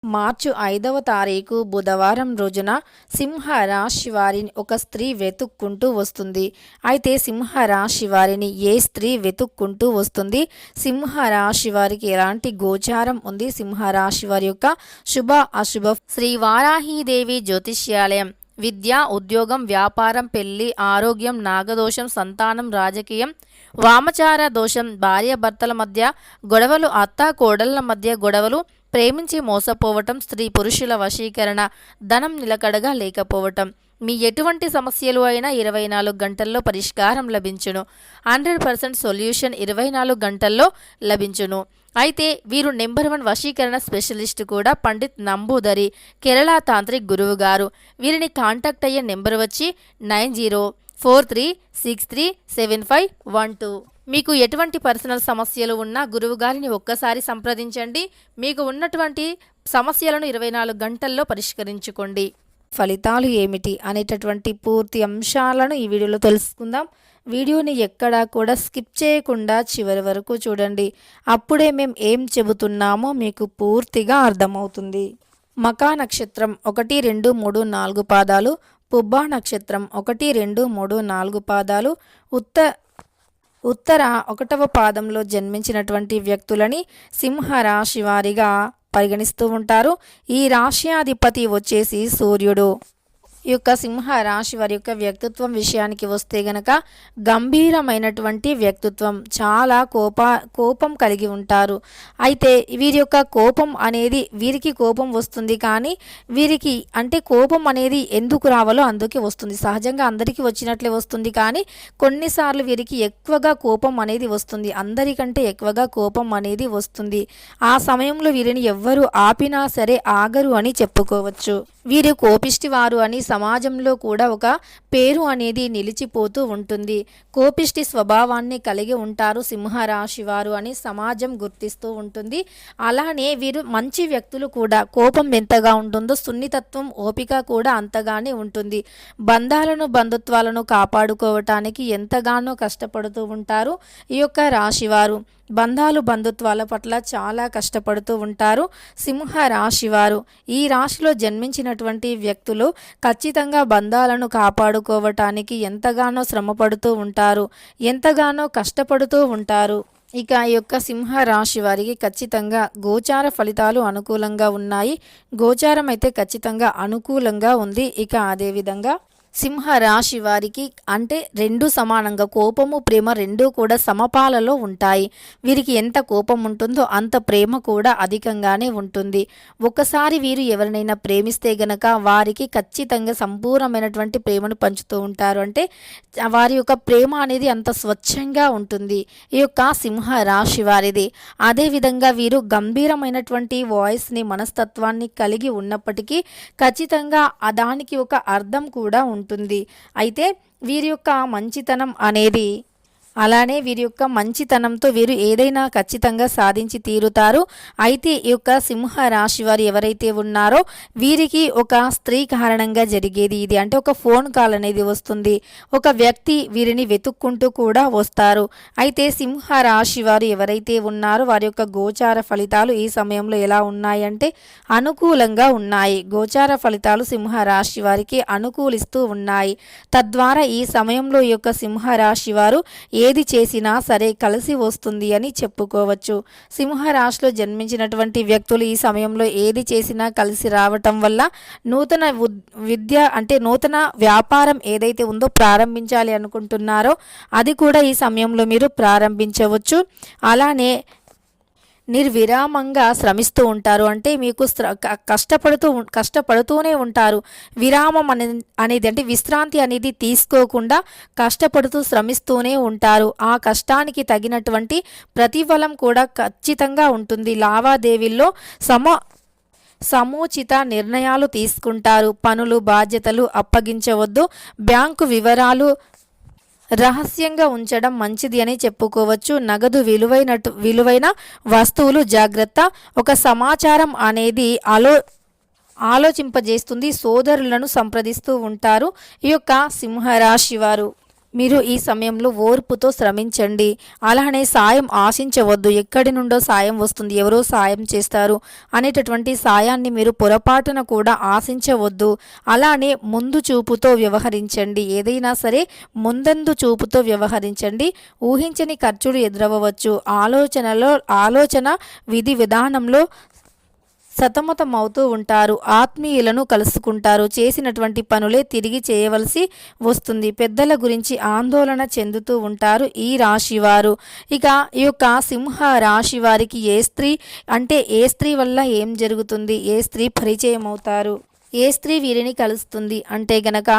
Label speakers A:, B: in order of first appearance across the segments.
A: మార్చి 5వ తారీఖు బుధవారం రోజున సింహ రాశి వారిని ఒక స్త్రీ వెతుక్కుంటూ వస్తుంది. అయితే సింహ రాశి వారిని ఏ స్త్రీ వెతుక్కుంటూ వస్తుంది? సింహ రాశి వారికి ఎలాంటి గోచారం ఉంది? సింహ రాశి వారి యొక్క శుభ అశుభ శ్రీ వారాహీదేవి జ్యోతిష్యాలయం విద్య, ఉద్యోగం, వ్యాపారం, పెళ్లి, ఆరోగ్యం, నాగదోషం, సంతానం, రాజకీయం, వామచార దోషం, భార్యాభర్తల మధ్య గొడవలు, అత్త కోడళ్ల మధ్య గొడవలు, ప్రేమించి మోసపోవటం, స్త్రీ పురుషుల వశీకరణ, ధనం నిలకడగా లేకపోవటం, మీ ఎటువంటి సమస్యలు అయినా 24 గంటల్లో పరిష్కారం లభించును. 100% సొల్యూషన్ 24 గంటల్లో లభించును. అయితే వీరు నెంబర్ 1 వశీకరణ స్పెషలిస్ట్ కూడా పండిత్ నంబూదరి, కేరళ తాంత్రిక్ గురువు గారు. వీరిని కాంటాక్ట్ అయ్యే నెంబర్ వచ్చి 9043637512. మీకు ఎటువంటి పర్సనల్ సమస్యలు ఉన్నా గురువుగారిని ఒక్కసారి సంప్రదించండి. మీకు ఉన్నటువంటి సమస్యలను 24 గంటల్లో పరిష్కరించుకోండి. ఫలితాలు ఏమిటి అనేటటువంటి పూర్తి అంశాలను ఈ వీడియోలో తెలుసుకుందాం. వీడియోని ఎక్కడా కూడా స్కిప్ చేయకుండా చివరి వరకు చూడండి. అప్పుడే మేము ఏం చెబుతున్నామో మీకు పూర్తిగా అర్థమవుతుంది. మకా నక్షత్రం 1, 2, 3, 4 పాదాలు, పుబ్బా నక్షత్రం 1, 2, 3, 4 పాదాలు, ఉత్తర 1వ పాదంలో జన్మించినటువంటి వ్యక్తులని సింహ రాశి వారిగా పరిగణిస్తూ ఉంటారు. ఈ రాశ్యాధిపతి వచ్చేసి సూర్యుడు. ఈ యొక్క సింహ రాశి వారి యొక్క వ్యక్తిత్వం విషయానికి వస్తే గనక గంభీరమైనటువంటి వ్యక్తిత్వం, చాలా కోపం కలిగి ఉంటారు. అయితే వీరి యొక్క కోపం అనేది వీరికి కోపం వస్తుంది, కానీ వీరికి అంటే కోపం అనేది ఎందుకు రావాలో అందుకే వస్తుంది. సహజంగా అందరికీ వచ్చినట్లే వస్తుంది, కానీ కొన్నిసార్లు వీరికి ఎక్కువగా కోపం అనేది వస్తుంది. అందరికంటే ఎక్కువగా కోపం అనేది వస్తుంది. ఆ సమయంలో వీరిని ఎవ్వరు ఆపినా సరే ఆగరు అని చెప్పుకోవచ్చు. వీరు కోపిష్టి వారు అని సమాజంలో కూడా ఒక పేరు అనేది నిలిచిపోతూ ఉంటుంది. కోపిష్టి స్వభావాన్ని కలిగి ఉంటారు సింహరాశి వారు అని సమాజం గుర్తిస్తూ ఉంటుంది. అలానే వీరు మంచి వ్యక్తులు కూడా. కోపం ఎంతగా ఉంటుందో సున్నితత్వం, ఓపిక కూడా అంతగానే ఉంటుంది. బంధుత్వాలను కాపాడుకోవటానికి ఎంతగానో కష్టపడుతూ ఉంటారు ఈ యొక్క రాశివారు. బంధుత్వాల పట్ల చాలా కష్టపడుతూ ఉంటారు సింహ రాశివారు. ఈ రాశిలో జన్మించినటువంటి వ్యక్తులు ఖచ్చితంగా బంధాలను కాపాడుకోవటానికి ఎంతగానో శ్రమపడుతూ ఉంటారు, ఎంతగానో కష్టపడుతూ ఉంటారు. ఇక ఈ యొక్క సింహ రాశి వారికి ఖచ్చితంగా గోచార ఫలితాలు అనుకూలంగా ఉన్నాయి. గోచారం అయితే ఖచ్చితంగా అనుకూలంగా ఉంది. ఇక అదేవిధంగా సింహ రాశి వారికి అంటే రెండు సమానంగా కోపము, ప్రేమ రెండూ కూడా సమపాలలో ఉంటాయి. వీరికి ఎంత కోపం ఉంటుందో అంత ప్రేమ కూడా అధికంగానే ఉంటుంది. ఒకసారి వీరు ఎవరినైనా ప్రేమిస్తే గనక వారికి ఖచ్చితంగా సంపూర్ణమైనటువంటి ప్రేమను పంచుతూ ఉంటారు. అంటే వారి యొక్క ప్రేమ అనేది అంత స్వచ్ఛంగా ఉంటుంది ఈ యొక్క సింహ రాశి వారిది. అదేవిధంగా వీరు గంభీరమైనటువంటి వాయిస్ని, మనస్తత్వాన్ని కలిగి ఉన్నప్పటికీ ఖచ్చితంగా దానికి ఒక అర్థం కూడా ఉంటుంది. అయితే వీరి యొక్క మంచితనం అనేది అలానే వీరి యొక్క మంచితనంతో వీరు ఏదైనా ఖచ్చితంగా సాధించి తీరుతారు. అయితే ఈ యొక్క సింహ రాశి వారు ఎవరైతే ఉన్నారో వీరికి ఒక స్త్రీ కారణంగా జరిగేది ఇది. అంటే ఒక ఫోన్ కాల్ అనేది వస్తుంది. ఒక వ్యక్తి వీరిని వెతుక్కుంటూ కూడా వస్తారు. అయితే సింహ రాశి వారు ఎవరైతే ఉన్నారో వారి యొక్క గోచార ఫలితాలు ఈ సమయంలో ఎలా ఉన్నాయంటే అనుకూలంగా ఉన్నాయి. గోచార ఫలితాలు సింహ రాశి వారికి అనుకూలిస్తూ ఉన్నాయి. తద్వారా ఈ సమయంలో ఈ యొక్క సింహ రాశి వారు ఏది చేసినా సరే కలిసి వస్తుంది అని చెప్పుకోవచ్చు. సింహరాశిలో జన్మించినటువంటి వ్యక్తులు ఈ సమయంలో ఏది చేసినా కలిసి రావటం వల్ల నూతన విద్య అంటే నూతన వ్యాపారం ఏదైతే ఉందో ప్రారంభించాలి అనుకుంటున్నారో అది కూడా ఈ సమయంలో మీరు ప్రారంభించవచ్చు. నిర్విరామంగా శ్రమిస్తూ ఉంటారు. అంటే మీకు కష్టపడుతూనే ఉంటారు. విరామం అనేది అంటే విశ్రాంతి అనేది తీసుకోకుండా కష్టపడుతూ శ్రమిస్తూనే ఉంటారు. ఆ కష్టానికి తగినటువంటి ప్రతిఫలం కూడా ఖచ్చితంగా ఉంటుంది. లావాదేవీల్లో సముచిత నిర్ణయాలు తీసుకుంటారు. పనులు, బాధ్యతలు అప్పగించవద్దు. బ్యాంకు వివరాలు రహస్యంగా ఉంచడం మంచిది అని చెప్పుకోవచ్చు. నగదు, విలువైన వస్తువులు జాగ్రత్త. ఒక సమాచారం అనేది ఆలోచింపజేస్తుంది. సోదరులను సంప్రదిస్తూ ఉంటారు ఈ యొక్క సింహరాశి వారు. మీరు ఈ సమయంలో ఓర్పుతో శ్రమించండి. అలానే సాయం ఆశించవద్దు. ఎక్కడి నుండో సాయం వస్తుంది, ఎవరో సాయం చేస్తారు అనేటటువంటి సాయాన్ని మీరు పొరపాటున కూడా ఆశించవద్దు. అలానే ముందు చూపుతో వ్యవహరించండి. ఏదైనా సరే ముందందు చూపుతో వ్యవహరించండి. ఊహించని ఖర్చులు ఎదురవ్వచ్చు. ఆలోచన విధి విధానంలో సతమతమవుతూ ఉంటారు. ఆత్మీయులను కలుసుకుంటారు. చేసినటువంటి పనులే తిరిగి చేయవలసి వస్తుంది. పెద్దల గురించి ఆందోళన చెందుతూ ఉంటారు ఈ రాశివారు. ఇక ఈ యొక్క సింహ రాశి వారికి ఏ స్త్రీ వల్ల ఏం జరుగుతుంది, ఏ స్త్రీ పరిచయం అవుతారు, ఏ స్త్రీ వీరిని కలుస్తుంది అంటే గనక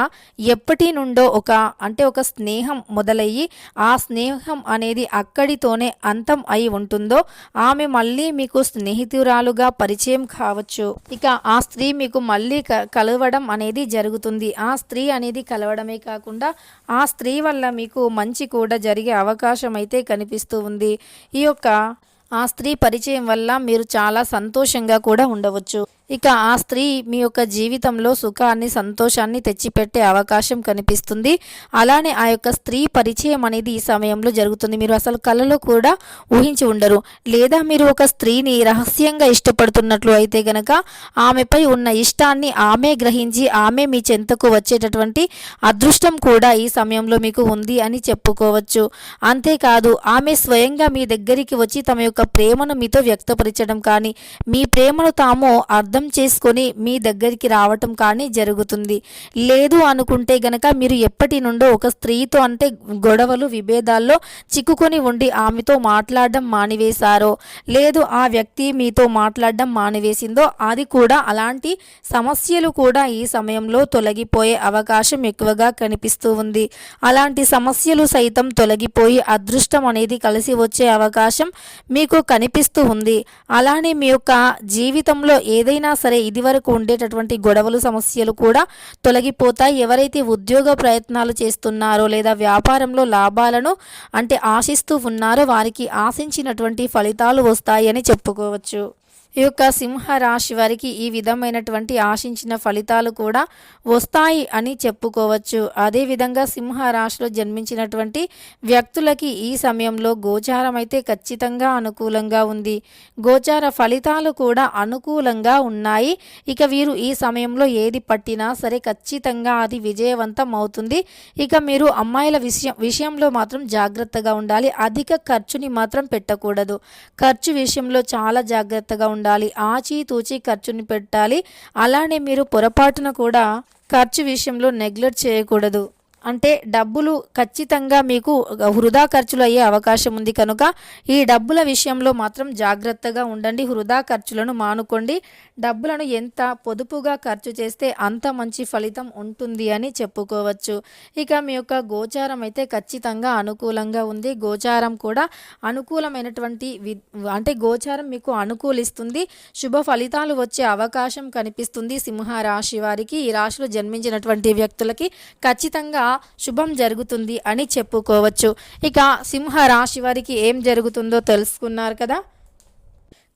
A: ఎప్పటి నుండో ఒక స్నేహం మొదలయ్యి ఆ స్నేహం అనేది అక్కడితోనే అంతం అయి ఉంటుందో ఆమె మళ్ళీ మీకు స్నేహితురాలుగా పరిచయం కావచ్చు. ఇక ఆ స్త్రీ మీకు మళ్ళీ కలవడం అనేది జరుగుతుంది. ఆ స్త్రీ అనేది కలవడమే కాకుండా ఆ స్త్రీ వల్ల మీకు మంచి కూడా జరిగే అవకాశం అయితే కనిపిస్తూ ఉంది. ఆ స్త్రీ పరిచయం వల్ల మీరు చాలా సంతోషంగా కూడా ఉండవచ్చు. ఇక ఆ స్త్రీ మీ యొక్క జీవితంలో సుఖాన్ని, సంతోషాన్ని తెచ్చిపెట్టే అవకాశం కనిపిస్తుంది. అలానే ఆ యొక్క స్త్రీ పరిచయం అనేది ఈ సమయంలో జరుగుతుంది. మీరు అసలు కలలో కూడా ఊహించి ఉండరు. లేదా మీరు ఒక స్త్రీని రహస్యంగా ఇష్టపడుతున్నట్లు అయితే గనక ఆమెపై ఉన్న ఇష్టాన్ని ఆమె గ్రహించి ఆమె మీ చెంతకు వచ్చేటటువంటి అదృష్టం కూడా ఈ సమయంలో మీకు ఉంది అని చెప్పుకోవచ్చు. అంతేకాదు ఆమె స్వయంగా మీ దగ్గరికి వచ్చి తమ యొక్క ప్రేమను మీతో వ్యక్తపరచడం కానీ, మీ ప్రేమను తాము అర్థం చేసుకొని మీ దగ్గరికి రావటం కానీ జరుగుతుంది. లేదు అనుకుంటే గనక మీరు ఎప్పటి నుండో ఒక స్త్రీతో గొడవలు, విభేదాల్లో చిక్కుకొని ఉండి ఆమెతో మాట్లాడడం మానివేశారో, లేదు ఆ వ్యక్తి మీతో మాట్లాడడం మానివేసిందో అది కూడా అలాంటి సమస్యలు కూడా ఈ సమయంలో తొలగిపోయే అవకాశం ఎక్కువగా కనిపిస్తూ ఉంది. అలాంటి సమస్యలు సైతం తొలగిపోయి అదృష్టం అనేది కలిసి వచ్చే అవకాశం మీకు కనిపిస్తూ ఉంది. అలానే మీ యొక్క జీవితంలో ఏదైనా సరే ఇదివరకు ఉండేటటువంటి గొడవలు, సమస్యలు కూడా తొలగిపోతాయి. ఎవరైతే ఉద్యోగ ప్రయత్నాలు చేస్తున్నారో లేదా వ్యాపారంలో లాభాలను ఆశిస్తూ ఉన్నారో వారికి ఆశించినటువంటి ఫలితాలు వస్తాయి అని చెప్పుకోవచ్చు. ఈ యొక్క సింహ రాశి వారికి ఈ విధమైనటువంటి ఆశించిన ఫలితాలు కూడా వస్తాయి అని చెప్పుకోవచ్చు. అదేవిధంగా సింహ రాశిలో జన్మించినటువంటి వ్యక్తులకి ఈ సమయంలో గోచారం అయితే ఖచ్చితంగా అనుకూలంగా ఉంది. గోచార ఫలితాలు కూడా అనుకూలంగా ఉన్నాయి. ఇక వీరు ఈ సమయంలో ఏది పట్టినా సరే ఖచ్చితంగా అది విజయవంతం అవుతుంది. ఇక మీరు అమ్మాయిల విషయంలో మాత్రం జాగ్రత్తగా ఉండాలి. అధిక ఖర్చుని మాత్రం పెట్టకూడదు. ఖర్చు విషయంలో చాలా జాగ్రత్తగా ఉండాలి. ఆచితూచి ఖర్చుని పెట్టాలి. అలానే మీరు పొరపాటున కూడా ఖర్చు విషయంలో నెగ్లెక్ట్ చేయకూడదు. డబ్బులు ఖచ్చితంగా మీకు వృధా ఖర్చులు అయ్యే అవకాశం ఉంది కనుక ఈ డబ్బుల విషయంలో మాత్రం జాగ్రత్తగా ఉండండి. వృధా ఖర్చులను మానుకోండి. డబ్బులను ఎంత పొదుపుగా ఖర్చు చేస్తే అంత మంచి ఫలితం ఉంటుంది అని చెప్పుకోవచ్చు. ఇక మీ యొక్క గోచారం అయితే ఖచ్చితంగా అనుకూలంగా ఉంది. గోచారం కూడా అనుకూలమైనటువంటి గోచారం మీకు అనుకూలిస్తుంది. శుభ ఫలితాలు వచ్చే అవకాశం కనిపిస్తుంది. సింహ రాశి వారికి, ఈ రాశిలో జన్మించినటువంటి వ్యక్తులకి ఖచ్చితంగా శుభం జరుగుతుంది అని చెప్పుకోవచ్చు. ఇక సింహ రాశి వారికి ఏం జరుగుతుందో తెలుసుకున్నారు కదా.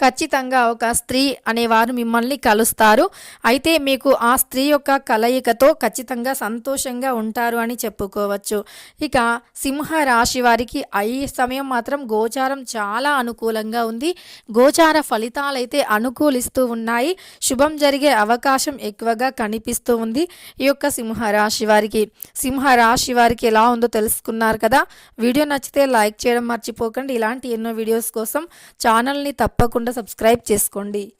A: ఖచ్చితంగా ఒక స్త్రీ అనేవారు మిమ్మల్ని కలుస్తారు. అయితే మీకు ఆ స్త్రీ యొక్క కలయికతో ఖచ్చితంగా సంతోషంగా ఉంటారు అని చెప్పుకోవచ్చు. ఇక సింహ రాశి వారికి ఈ సమయం మాత్రం గోచారం చాలా అనుకూలంగా ఉంది. గోచార ఫలితాలైతే అనుకూలిస్తూ ఉన్నాయి. శుభం జరిగే అవకాశం ఎక్కువగా కనిపిస్తూ ఉంది ఈ యొక్క సింహ రాశి వారికి ఎలా ఉందో తెలుసుకున్నారు కదా. వీడియో నచ్చితే లైక్ చేయడం మర్చిపోకండి. ఇలాంటి ఎన్నో వీడియోస్ కోసం ఛానల్ని తప్పకుండా సబ్స్క్రైబ్ చేసుకోండి.